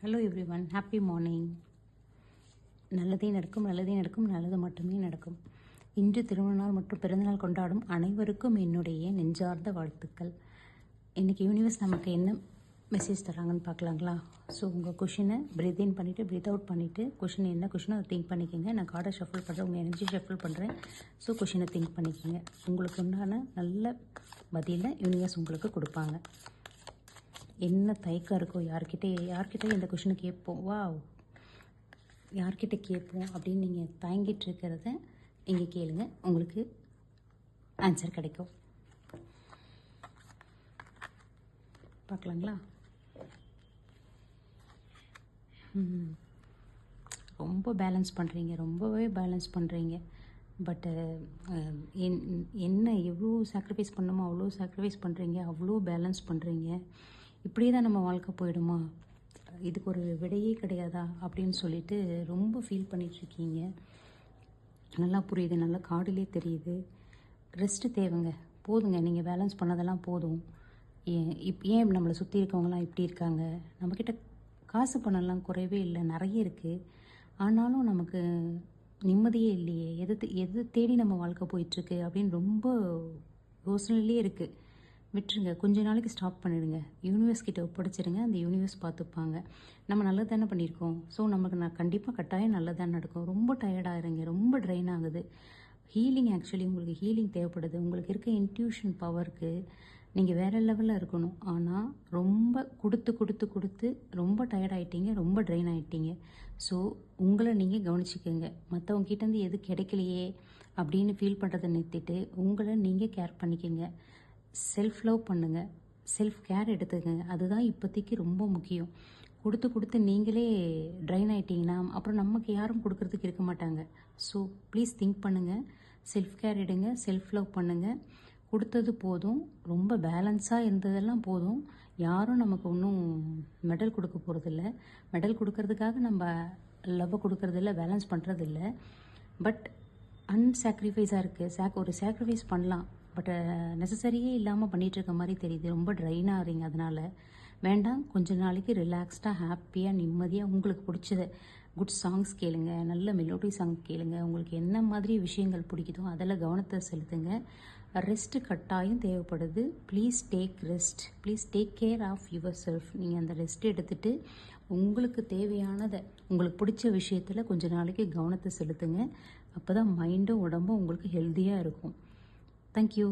Hello every one, happy morning. நல்லதே நடக்கும், நல்லதே நடக்கும், நல்லது மட்டுமே நடக்கும். இன்று திருமணநாள் மற்றும் பிறந்தநாள் கொண்டாடும் அனைவருக்கும் என்னுடைய நெஞ்சார்ந்த வாழ்த்துக்கள். இன்றைக்கி யூனிவர்ஸ் நமக்கு என்ன மெசேஜ் தராங்கன்னு பார்க்கலாங்களா? ஸோ உங்கள் கொஷினை ப்ரீத் இன் பண்ணிவிட்டு ப்ரீத் அவுட் பண்ணிவிட்டு கொஷின் என்ன கொஷினோ அதை திங்க் பண்ணிக்கோங்க. நான் கார்டை ஷஃபிள் பண்ணுறேன், உங்கள் எனர்ஜி ஷஃபிள் பண்ணுறேன். ஸோ கொஷினை திங்க் பண்ணிக்கோங்க. உங்களுக்கு உண்டான நல்ல பதிலை யூனிவர்ஸ் உங்களுக்கு கொடுப்பாங்க. என்ன தயக்கம் இருக்கோ யார்கிட்ட இந்த கொஷினை கேட்போம், யார்கிட்ட கேட்போம் அப்படின்னு நீங்கள் தயங்கிட்டு இருக்கிறத இங்கே கேளுங்க, உங்களுக்கு ஆன்சர் கிடைக்கும். பார்க்கலாங்களா? ரொம்ப பேலன்ஸ் பண்ணுறீங்க, ரொம்பவே பேலன்ஸ் பண்ணுறீங்க. பட்டு என்ன எவ்வளோ சாக்ரிஃபைஸ் பண்ணணுமோ அவ்வளோ சாக்ரிஃபைஸ் பண்ணுறீங்க, அவ்வளோ பேலன்ஸ் பண்ணுறீங்க. இப்படியே தான் நம்ம வாழ்க்கை போயிடுமா, இதுக்கு ஒரு விடையே கிடையாதா அப்படின்னு சொல்லிட்டு ரொம்ப ஃபீல் பண்ணிகிட்ருக்கீங்க. நல்லா புரியுது, நல்லா கார்டிலே தெரியுது. ரெஸ்ட்டு தேவைங்க, போதுங்க. நீங்கள் பேலன்ஸ் பண்ணதெல்லாம் போதும். ஏன் நம்மளை சுற்றி இருக்கவங்களாம் இப்படி இருக்காங்க? நம்மக்கிட்ட காசு பணம்லாம் குறைவே இல்லை, நிறைய இருக்குது. ஆனாலும் நமக்கு நிம்மதியே இல்லையே, எது தேடி நம்ம வாழ்க்கை போயிட்டுருக்கு அப்படின்னு ரொம்ப யோசனையிலே இருக்குது. விட்டுருங்க, கொஞ்ச நாளைக்கு ஸ்டாப் பண்ணிடுங்க. யூனிவர்ஸ் கிட்ட ஒப்படைச்சிருங்க, அந்த யூனிவர்ஸ் பார்த்துப்பாங்க. நம்ம நல்லது தானே பண்ணியிருக்கோம். ஸோ நமக்கு கண்டிப்பாக கட்டாயம் நல்லதான் நடக்கும். ரொம்ப டயர்டாகிறீங்க, ரொம்ப ட்ரெயின் ஆகுது. ஹீலிங், ஆக்சுவலி உங்களுக்கு ஹீலிங் தேவைப்படுது. உங்களுக்கு இருக்க இன்ட்யூஷன் பவருக்கு நீங்கள் வேறு லெவலில் இருக்கணும். ஆனால் ரொம்ப கொடுத்து ரொம்ப டயர்டாயிட்டீங்க, ரொம்ப ட்ரெயின் ஆகிட்டீங்க. ஸோ உங்களை நீங்கள் கவனிச்சிக்கோங்க. மற்றவங்ககிட்டேருந்து எது கிடைக்கலையே அப்படின்னு ஃபீல் பண்ணுறதை நிறுத்திட்டு உங்களை நீங்கள் கேர் பண்ணிக்கோங்க. செல்ஃப் லவ் பண்ணுங்கள், செல்ஃப் கேர் எடுத்துக்கங்க. அதுதான் இப்போதைக்கு ரொம்ப முக்கியம். கொடுத்து நீங்களே ட்ரைன் ஆகிட்டிங்கன்னா அப்புறம் நமக்கு யாரும் கொடுக்கறதுக்கு இருக்க மாட்டாங்க. ஸோ ப்ளீஸ் திங்க் பண்ணுங்கள், செல்ஃப் கேர் எடுங்க, செல்ஃப் லவ் பண்ணுங்கள். கொடுத்தது போதும், ரொம்ப பேலன்ஸாக இருந்ததெல்லாம் போதும். யாரும் நமக்கு ஒன்றும் மெடல் கொடுக்க போகிறதில்ல. மெடல் கொடுக்கறதுக்காக நம்ம லவ்வை கொடுக்கறதில்ல, பேலன்ஸ் பண்ணுறதில்ல. பட் அன்சாக்ரிஃபைஸாக இருக்குது. ஒரு சாக்ரிஃபைஸ் பண்ணலாம், பட் நெசசரியே இல்லாமல் பண்ணிகிட்ருக்க மாதிரி தெரியுது. ரொம்ப ட்ரைன் ஆகிறீங்க. அதனால் வேண்டாம், கொஞ்ச நாளைக்கு ரிலாக்ஸ்டாக ஹாப்பியாக நிம்மதியாக உங்களுக்கு பிடிச்சத குட் சாங்ஸ் கேளுங்க, நல்ல மெலோடி சாங் கேளுங்க. உங்களுக்கு என்ன மாதிரி விஷயங்கள் பிடிக்குதோ அதில் கவனத்தை செலுத்துங்க. ரெஸ்ட்டு கட்டாயம் தேவைப்படுது. Please take rest, please take care of yourself. நீங்கள் அந்த ரெஸ்ட் எடுத்துகிட்டு உங்களுக்கு தேவையானதை, உங்களுக்கு பிடிச்ச விஷயத்தில் கொஞ்ச நாளைக்கு கவனத்தை செலுத்துங்க. அப்போ தான் மைண்டும் உடம்பும் உங்களுக்கு ஹெல்த்தியாக இருக்கும். தேங்க்யூ.